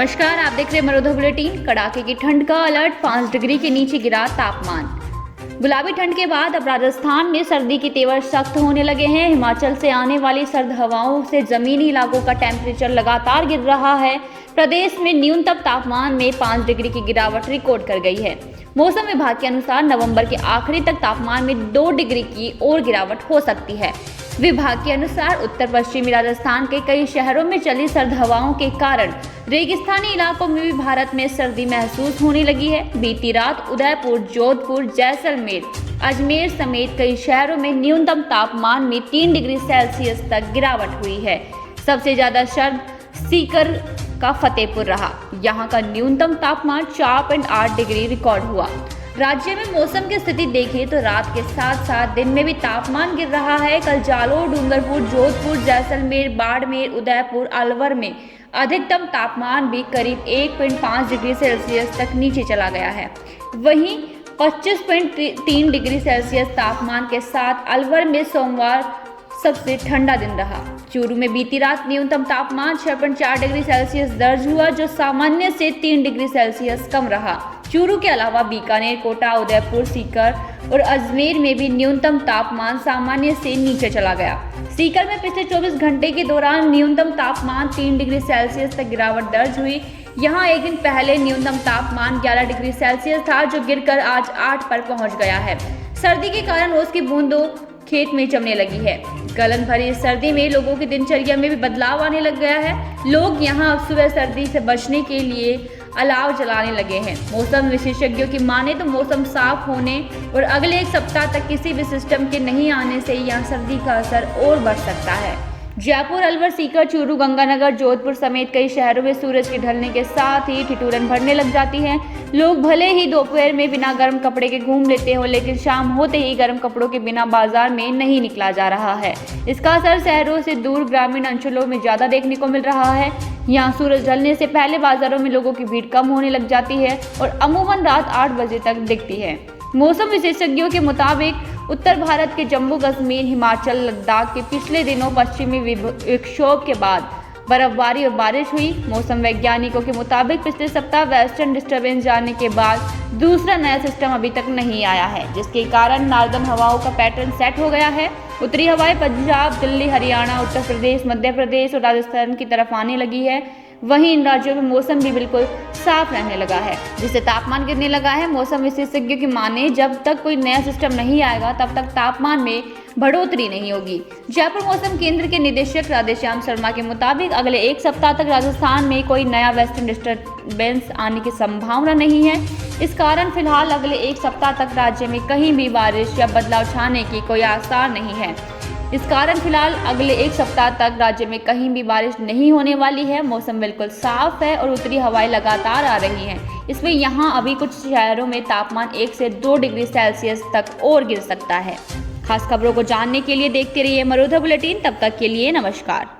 नमस्कार, आप देख रहे हैं मरोधा बुलेटिन। कड़ाके की ठंड का अलर्ट, 5 डिग्री के नीचे गिरा तापमान। गुलाबी ठंड के बाद अब राजस्थान में सर्दी के तेवर सख्त होने लगे हैं। हिमाचल से आने वाली सर्द हवाओं से जमीनी इलाकों का टेम्परेचर लगातार गिर रहा है। प्रदेश में न्यूनतम तापमान में 5 डिग्री की गिरावट रिकॉर्ड कर गई है। मौसम विभाग के अनुसार नवंबर के आखिरी तक तापमान में 2 डिग्री की और गिरावट हो सकती है। विभाग के अनुसार उत्तर पश्चिमी राजस्थान के कई शहरों में चली सर्द हवाओं के कारण रेगिस्तानी इलाकों में भी भारत में सर्दी महसूस होने लगी है। बीती रात उदयपुर, जोधपुर, जैसलमेर, अजमेर समेत कई शहरों में न्यूनतम तापमान में 3 डिग्री सेल्सियस तक गिरावट हुई है। सबसे ज्यादा सर्द सीकर का फतेहपुर रहा। यहाँ का न्यूनतम तापमान 4.8 डिग्री रिकॉर्ड हुआ। राज्य में मौसम की स्थिति देखें तो रात के साथ साथ दिन में भी तापमान गिर रहा है। कल जालोर, डूंगरपुर, जोधपुर, जैसलमेर, बाड़मेर, उदयपुर, अलवर में अधिकतम तापमान भी करीब 1.5 डिग्री सेल्सियस तक नीचे चला गया है। वहीं 25.3 डिग्री सेल्सियस तापमान के साथ अलवर में सोमवार सबसे ठंडा दिन रहा। चूरू में बीती रात न्यूनतम तापमान 6.4 डिग्री सेल्सियस दर्ज हुआ, जो सामान्य से 3 डिग्री सेल्सियस कम रहा। चूरू के अलावा बीकानेर, कोटा, उदयपुर, सीकर और अजमेर में भी न्यूनतम तापमान सामान्य से नीचे चला गया। सीकर में पिछले 24 घंटे के दौरान न्यूनतम तापमान 3 डिग्री सेल्सियस तक गिरावट दर्ज हुई। यहाँ एक दिन पहले न्यूनतम तापमान 11 डिग्री सेल्सियस था, जो गिरकर आज 8 पर पहुंच गया है। सर्दी के कारण ओस की बूंदों खेत में जमने लगी है। गलन भरी इस सर्दी में लोगों की दिनचर्या में भी बदलाव आने लग गया है। लोग यहाँ अब सुबह सर्दी से बचने के लिए अलाव जलाने लगे हैं। मौसम विशेषज्ञों की माने तो मौसम साफ होने और अगले एक सप्ताह तक किसी भी सिस्टम के नहीं आने से यहाँ सर्दी का असर और बढ़ सकता है। जयपुर, अलवर, सीकर, चूरू, गंगानगर, जोधपुर समेत कई शहरों में सूरज के ढलने के साथ ही ठिठुरन भरने लग जाती है। लोग भले ही दोपहर में बिना गर्म कपड़े के घूम लेते हो, लेकिन शाम होते ही गर्म कपड़ों के बिना बाजार में नहीं निकला जा रहा है। इसका असर शहरों से दूर ग्रामीण अंचलों में ज्यादा देखने को मिल रहा है। यहाँ सूरज ढलने से पहले बाजारों में लोगों की भीड़ कम होने लग जाती है और अमूमन रात 8 बजे तक दिखती है। मौसम विशेषज्ञों के मुताबिक उत्तर भारत के जम्मू कश्मीर, हिमाचल, लद्दाख के पिछले दिनों पश्चिमी विक्षोभ के बाद बर्फबारी और बारिश हुई। मौसम वैज्ञानिकों के मुताबिक पिछले सप्ताह वेस्टर्न डिस्टर्बेंस जाने के बाद दूसरा नया सिस्टम अभी तक नहीं आया है, जिसके कारण नॉर्दर्न हवाओं का पैटर्न सेट हो गया है। उत्तरी हवाएं पंजाब, दिल्ली, हरियाणा, उत्तर प्रदेश, मध्य प्रदेश और राजस्थान की तरफ आने लगी है। वहीं इन राज्यों में मौसम भी बिल्कुल साफ रहने लगा है, जिससे तापमान गिरने लगा है। मौसम विशेषज्ञों की माने जब तक कोई नया सिस्टम नहीं आएगा तब तक तापमान में बढ़ोतरी नहीं होगी। जयपुर मौसम केंद्र के निदेशक राधेश्याम शर्मा के मुताबिक अगले एक सप्ताह तक राजस्थान में कोई नया वेस्टर्न डिस्टर्बेंस आने की संभावना नहीं है। इस कारण फिलहाल अगले एक सप्ताह तक राज्य में कहीं भी बारिश या बदलाव छाने की कोई आसार नहीं है। इस कारण फिलहाल अगले एक सप्ताह तक राज्य में कहीं भी बारिश नहीं होने वाली है। मौसम बिल्कुल साफ है और उत्तरी हवाएं लगातार आ रही हैं। इसमें यहाँ अभी कुछ शहरों में तापमान 1 से 2 डिग्री सेल्सियस तक और गिर सकता है। खास खबरों को जानने के लिए देखते रहिए मरोधा बुलेटिन। तब तक के लिए नमस्कार।